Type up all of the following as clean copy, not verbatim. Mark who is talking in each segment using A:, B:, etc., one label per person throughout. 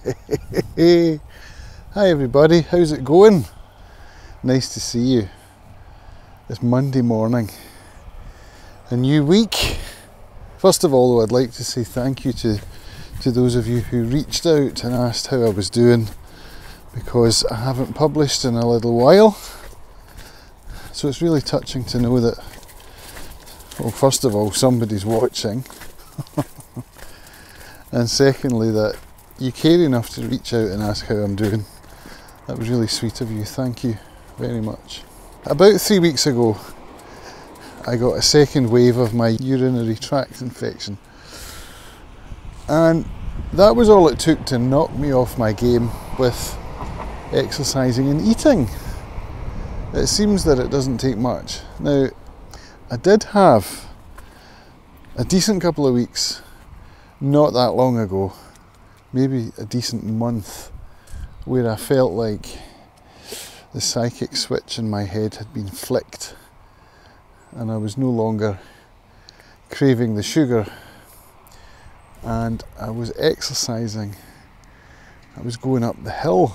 A: Hi everybody, how's it going? Nice to see you. It's Monday morning, a new week. First of all, though, I'd like to say thank you to those of you who reached out and asked how I was doing, because I haven't published in a little while. So it's really touching to know that, well, first of all, somebody's watching. And secondly, that you care enough to reach out and ask how I'm doing. That was really sweet of you. Thank you very much. About 3 weeks ago, I got a second wave of my urinary tract infection. And that was all it took to knock me off my game with exercising and eating. It seems that it doesn't take much. Now, I did have a decent couple of weeks not that long ago, maybe a decent month, where I felt like the psychic switch in my head had been flicked and I was no longer craving the sugar, and I was exercising. I was going up the hill,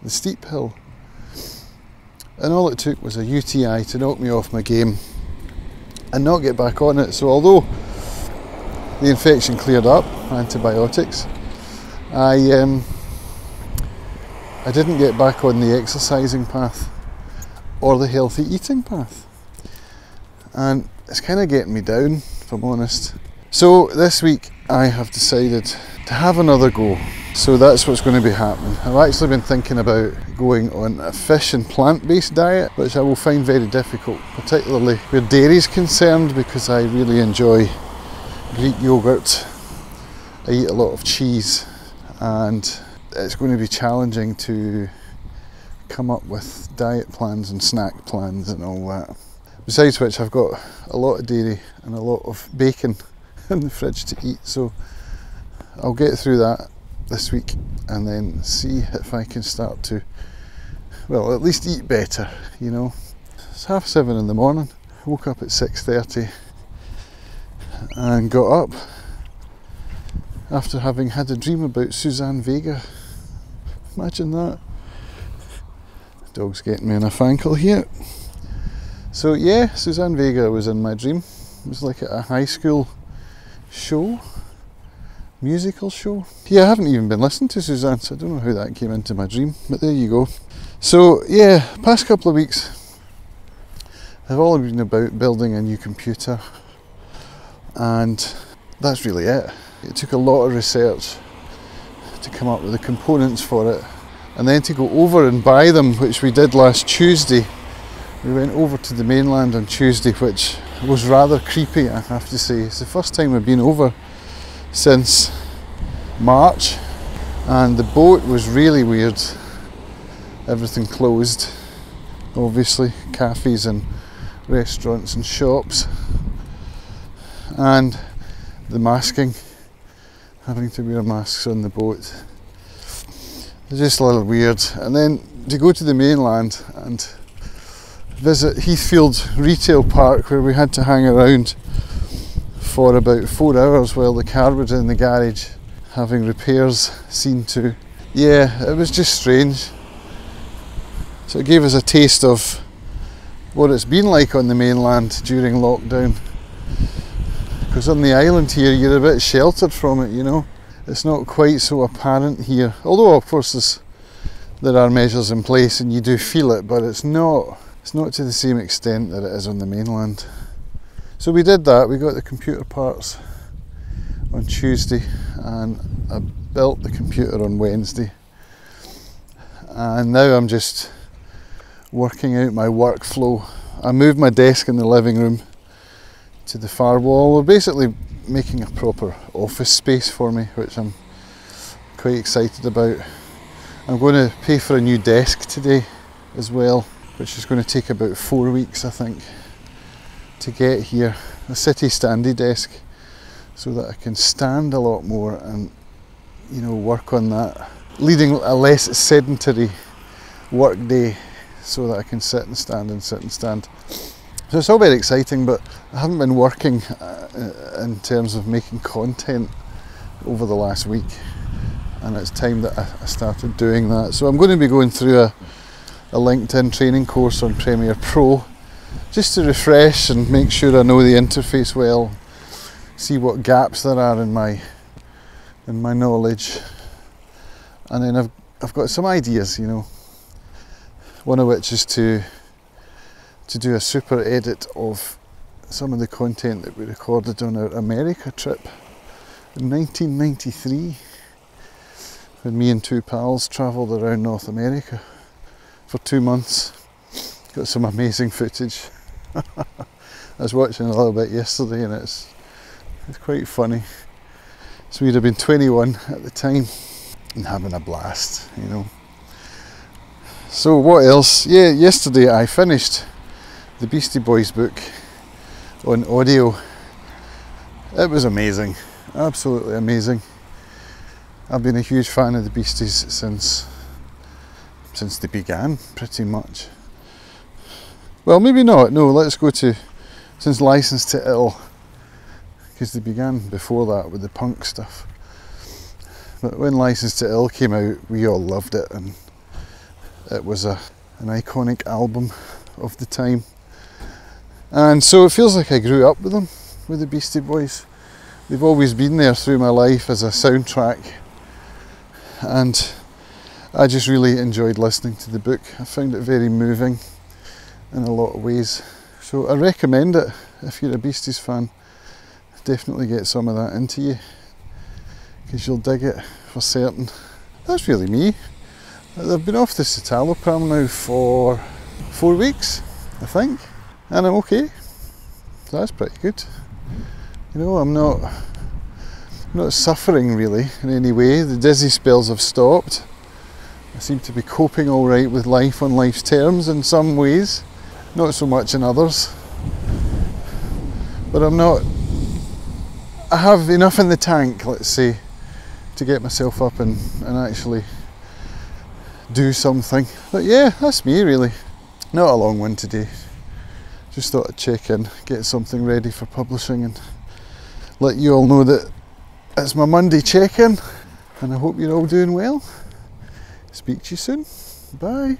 A: the steep hill, and all it took was a UTI to knock me off my game and not get back on it. So although the infection cleared up, antibiotics, I didn't get back on the exercising path or the healthy eating path, and it's kind of getting me down, if I'm honest. So this week I have decided to have another go. So that's what's going to be happening. I've actually been thinking about going on a fish and plant-based diet, which I will find very difficult, particularly where dairy is concerned, because I really enjoy Greek yogurt. I eat a lot of cheese, and it's going to be challenging to come up with diet plans and snack plans and all that. Besides which, I've got a lot of dairy and a lot of bacon in the fridge to eat, so I'll get through that this week and then see if I can start to, well, at least eat better, you know. It's 7:30 in the morning. I woke up at 6:30 and got up after having had a dream about Suzanne Vega. Imagine that. The dog's getting me in a fankle here. So yeah, Suzanne Vega was in my dream. It was like at a high school show, musical show. Yeah, I haven't even been listening to Suzanne, so I don't know how that came into my dream, but there you go. So yeah, past couple of weeks have all been about building a new computer, and that's really it. It took a lot of research to come up with the components for it, and then to go over and buy them, which we did last Tuesday. We went over to the mainland on Tuesday, which was rather creepy, I have to say. It's the first time we've been over since March, and the boat was really weird. Everything closed, obviously, cafes and restaurants and shops, and the masking, having to wear masks on the boat. It's just a little weird. And then to go to the mainland and visit Heathfield Retail Park, where we had to hang around for about 4 hours while the car was in the garage having repairs seen to. Yeah, it was just strange. So it gave us a taste of what it's been like on the mainland during lockdown, because on the island here you're a bit sheltered from it, you know. It's not quite so apparent here, although of course there are measures in place and you do feel it, but it's not to the same extent that it is on the mainland. So we did that. We got the computer parts on Tuesday and I built the computer on Wednesday, and now I'm just working out my workflow. I moved my desk in the living room to the far wall. We're basically making a proper office space for me, which I'm quite excited about. I'm going to pay for a new desk today as well, which is going to take about 4 weeks, I think, to get here. A city standy desk, so that I can stand a lot more and, you know, work on that, leading a less sedentary work day, so that I can sit and stand and sit and stand. So it's all very exciting, but I haven't been working in terms of making content over the last week. and it's time that I started doing that. So I'm going to be going through a LinkedIn training course on Premiere Pro, just to refresh and make sure I know the interface well, see what gaps there are in my knowledge, and then I've got some ideas, you know, one of which is to do a super edit of some of the content that we recorded on our America trip in 1993, when me and two pals travelled around North America for 2 months. Got some amazing footage. I was watching a little bit yesterday and it's quite funny. So we'd have been 21 at the time and having a blast, you know. So what else? Yeah, yesterday I finished the Beastie Boys book on audio. It was amazing, absolutely amazing. I've been a huge fan of the Beasties since they began, pretty much. Well, maybe not, no, let's go to since Licensed to Ill, because they began before that with the punk stuff. But when Licensed to Ill came out, we all loved it, and it was an iconic album of the time. And so it feels like I grew up with them, with the Beastie Boys. They've always been there through my life as a soundtrack, and I just really enjoyed listening to the book. I found it very moving in a lot of ways. So I recommend it if you're a Beasties fan. Definitely get some of that into you, because you'll dig it for certain. That's really me. I've been off the citalopram now for 4 weeks, I think, and I'm okay. So that's pretty good. You know, I'm not suffering really in any way. The dizzy spells have stopped. I seem to be coping all right with life on life's terms in some ways, not so much in others. But I have enough in the tank, let's say, to get myself up and actually do something. But yeah, that's me really. Not a long one today. Just thought I'd check in, get something ready for publishing, and let you all know that it's my Monday check-in, and I hope you're all doing well. Speak to you soon. Bye.